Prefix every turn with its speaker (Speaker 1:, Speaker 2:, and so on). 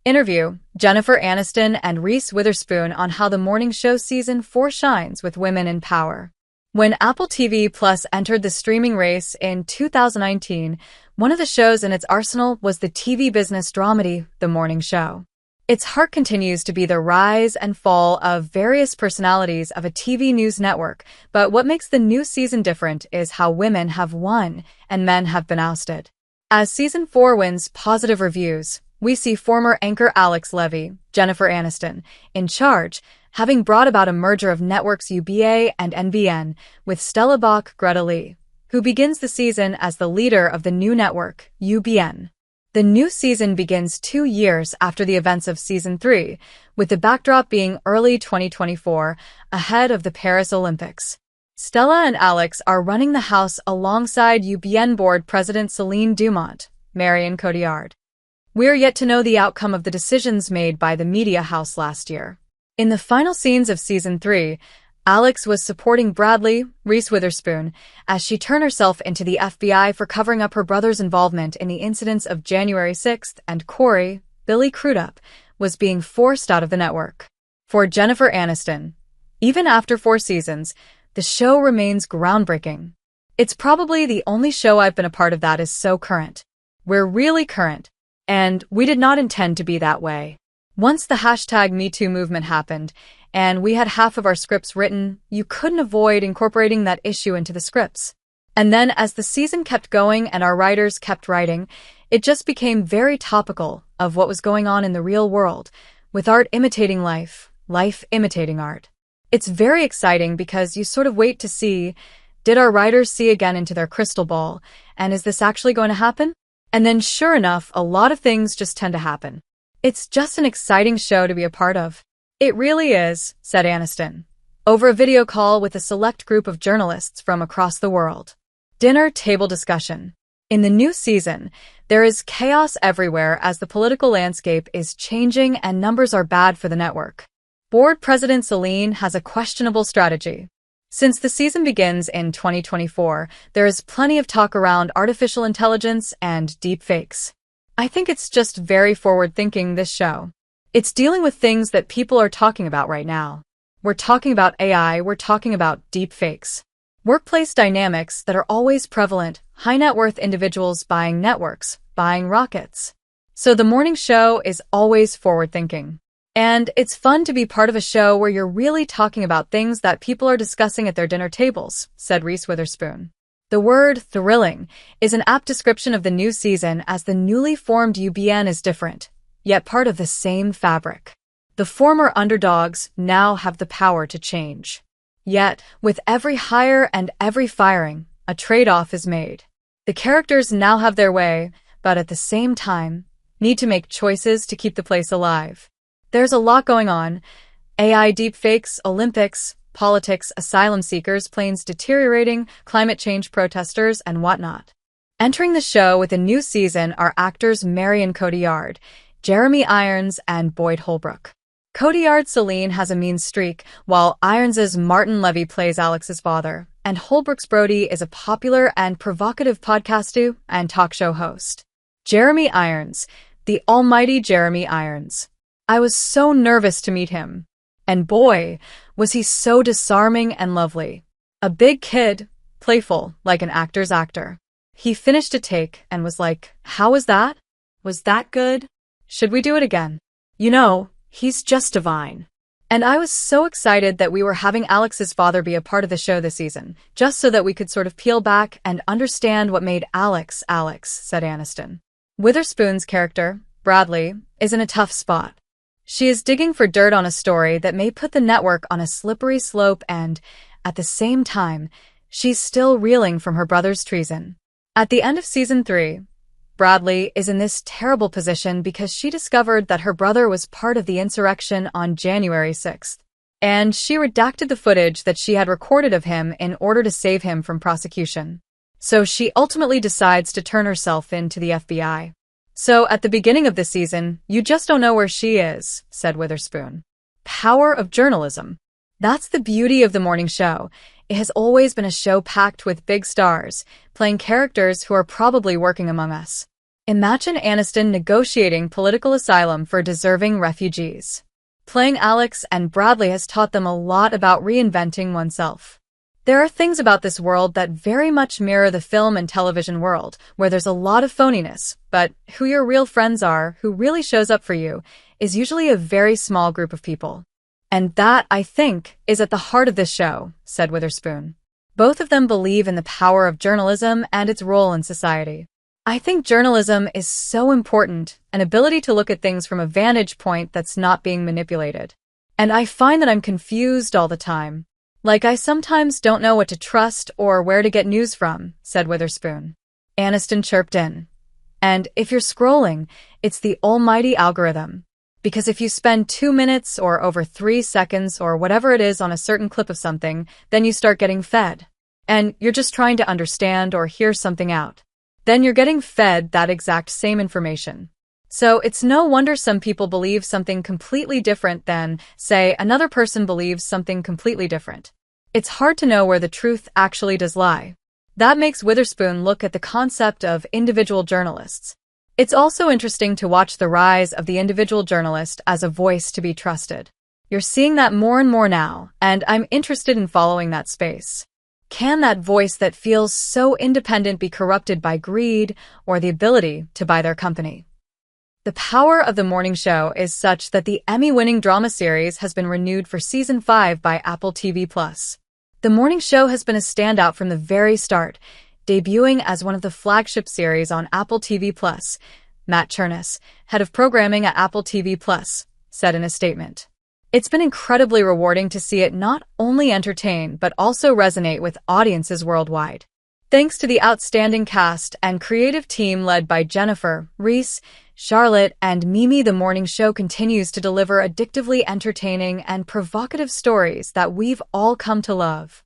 Speaker 1: Interview, Jennifer Aniston and Reese Witherspoon on how the morning show season 4 shines with women in power. When Apple TV Plus entered the streaming race in 2019, one of the shows in its arsenal was the TV business dramedy, The Morning Show. Its heart continues to be the rise and fall of various personalities of a TV news network, but what makes the new season different is how women have won and men have been ousted. As season 4 wins positive reviews, we see former anchor Levy, Jennifer Aniston, in charge, having brought about a merger of networks UBA and NBN with Stella Bach-Greta Lee, who begins the season as the leader of the new network, UBN. The new season begins 2 years after the events of season 3, with the backdrop being early 2024, ahead of the Paris Olympics. Stella and Alex are running the house alongside UBN board president Celine Dumont, Marion Cotillard. We're yet to know the outcome of the decisions made by the media house last year. In the final scenes of season 3, Alex was supporting Bradley, Reese Witherspoon, as she turned herself into the FBI for covering up her brother's involvement in the incidents of January 6th, and Corey, Billy Crudup, was being forced out of the network. For Jennifer Aniston, even after 4 seasons, the show remains groundbreaking. It's probably the only show I've been a part of that is so current. We're really current. And we did not intend to be that way. Once the #MeToo movement happened, and we had half of our scripts written, you couldn't avoid incorporating that issue into the scripts. And then as the season kept going and our writers kept writing, it just became very topical of what was going on in the real world, with art imitating life, life imitating art. It's very exciting because you sort of wait to see, did our writers see again into their crystal ball, and is this actually going to happen? And then sure enough, a lot of things just tend to happen. It's just an exciting show to be a part of. It really is, said Aniston, over a video call with a select group of journalists from across the world. Dinner table discussion. In the new season, there is chaos everywhere as the political landscape is changing and numbers are bad for the network. Board President Celine has a questionable strategy. Since the season begins in 2024, there is plenty of talk around artificial intelligence and deepfakes. I think it's just very forward-thinking, this show. It's dealing with things that people are talking about right now. We're talking about AI, we're talking about deepfakes. Workplace dynamics that are always prevalent, high-net-worth individuals buying networks, buying rockets. So the morning show is always forward-thinking. And it's fun to be part of a show where you're really talking about things that people are discussing at their dinner tables, said Reese Witherspoon. The word thrilling is an apt description of the new season as the newly formed UBN is different, yet part of the same fabric. The former underdogs now have the power to change. Yet, with every hire and every firing, a trade-off is made. The characters now have their way, but at the same time, need to make choices to keep the place alive. There's a lot going on. AI deepfakes, Olympics, politics, asylum seekers, planes deteriorating, climate change protesters, and whatnot. Entering the show with a new season are actors Marion Cotillard, Jeremy Irons, and Boyd Holbrook. Cotillard's Celine has a mean streak, while Irons's Martin Levy plays Alex's father, and Holbrook's Brody is a popular and provocative podcaster and talk show host. Jeremy Irons, the almighty Jeremy Irons. I was so nervous to meet him. And boy, was he so disarming and lovely. A big kid, playful, like an actor's actor. He finished a take and was like, "How was that? Was that good? Should we do it again?" You know, he's just divine. And I was so excited that we were having Alex's father be a part of the show this season, just so that we could sort of peel back and understand what made Alex, said Aniston. Witherspoon's character, Bradley, is in a tough spot. She is digging for dirt on a story that may put the network on a slippery slope and, at the same time, she's still reeling from her brother's treason. At the end of season 3, Bradley is in this terrible position because she discovered that her brother was part of the insurrection on January 6th, and she redacted the footage that she had recorded of him in order to save him from prosecution. So she ultimately decides to turn herself in to the FBI. So at the beginning of the season, you just don't know where she is, said Witherspoon. Power of journalism. That's the beauty of the morning show. It has always been a show packed with big stars, playing characters who are probably working among us. Imagine Aniston negotiating political asylum for deserving refugees. Playing Alex and Bradley has taught them a lot about reinventing oneself. There are things about this world that very much mirror the film and television world, where there's a lot of phoniness, but who your real friends are, who really shows up for you, is usually a very small group of people. And that, I think, is at the heart of this show, said Witherspoon. Both of them believe in the power of journalism and its role in society. I think journalism is so important, an ability to look at things from a vantage point that's not being manipulated. And I find that I'm confused all the time. Like I sometimes don't know what to trust or where to get news from, said Witherspoon. Aniston chirped in. And if you're scrolling, it's the almighty algorithm. Because if you spend 2 minutes or over 3 seconds or whatever it is on a certain clip of something, then you start getting fed. And you're just trying to understand or hear something out. Then you're getting fed that exact same information. So it's no wonder some people believe something completely different than, say, another person believes something completely different. It's hard to know where the truth actually does lie. That makes Witherspoon look at the concept of individual journalists. It's also interesting to watch the rise of the individual journalist as a voice to be trusted. You're seeing that more and more now, and I'm interested in following that space. Can that voice that feels so independent be corrupted by greed or the ability to buy their company? The power of the morning show is such that the Emmy-winning drama series has been renewed for Season 5 by Apple TV+. The morning show has been a standout from the very start, debuting as one of the flagship series on Apple TV+. Matt Chernis, head of programming at Apple TV+, said in a statement. It's been incredibly rewarding to see it not only entertain but also resonate with audiences worldwide. Thanks to the outstanding cast and creative team led by Jennifer, Reese, Charlotte, and Mimi, the morning show continues to deliver addictively entertaining and provocative stories that we've all come to love.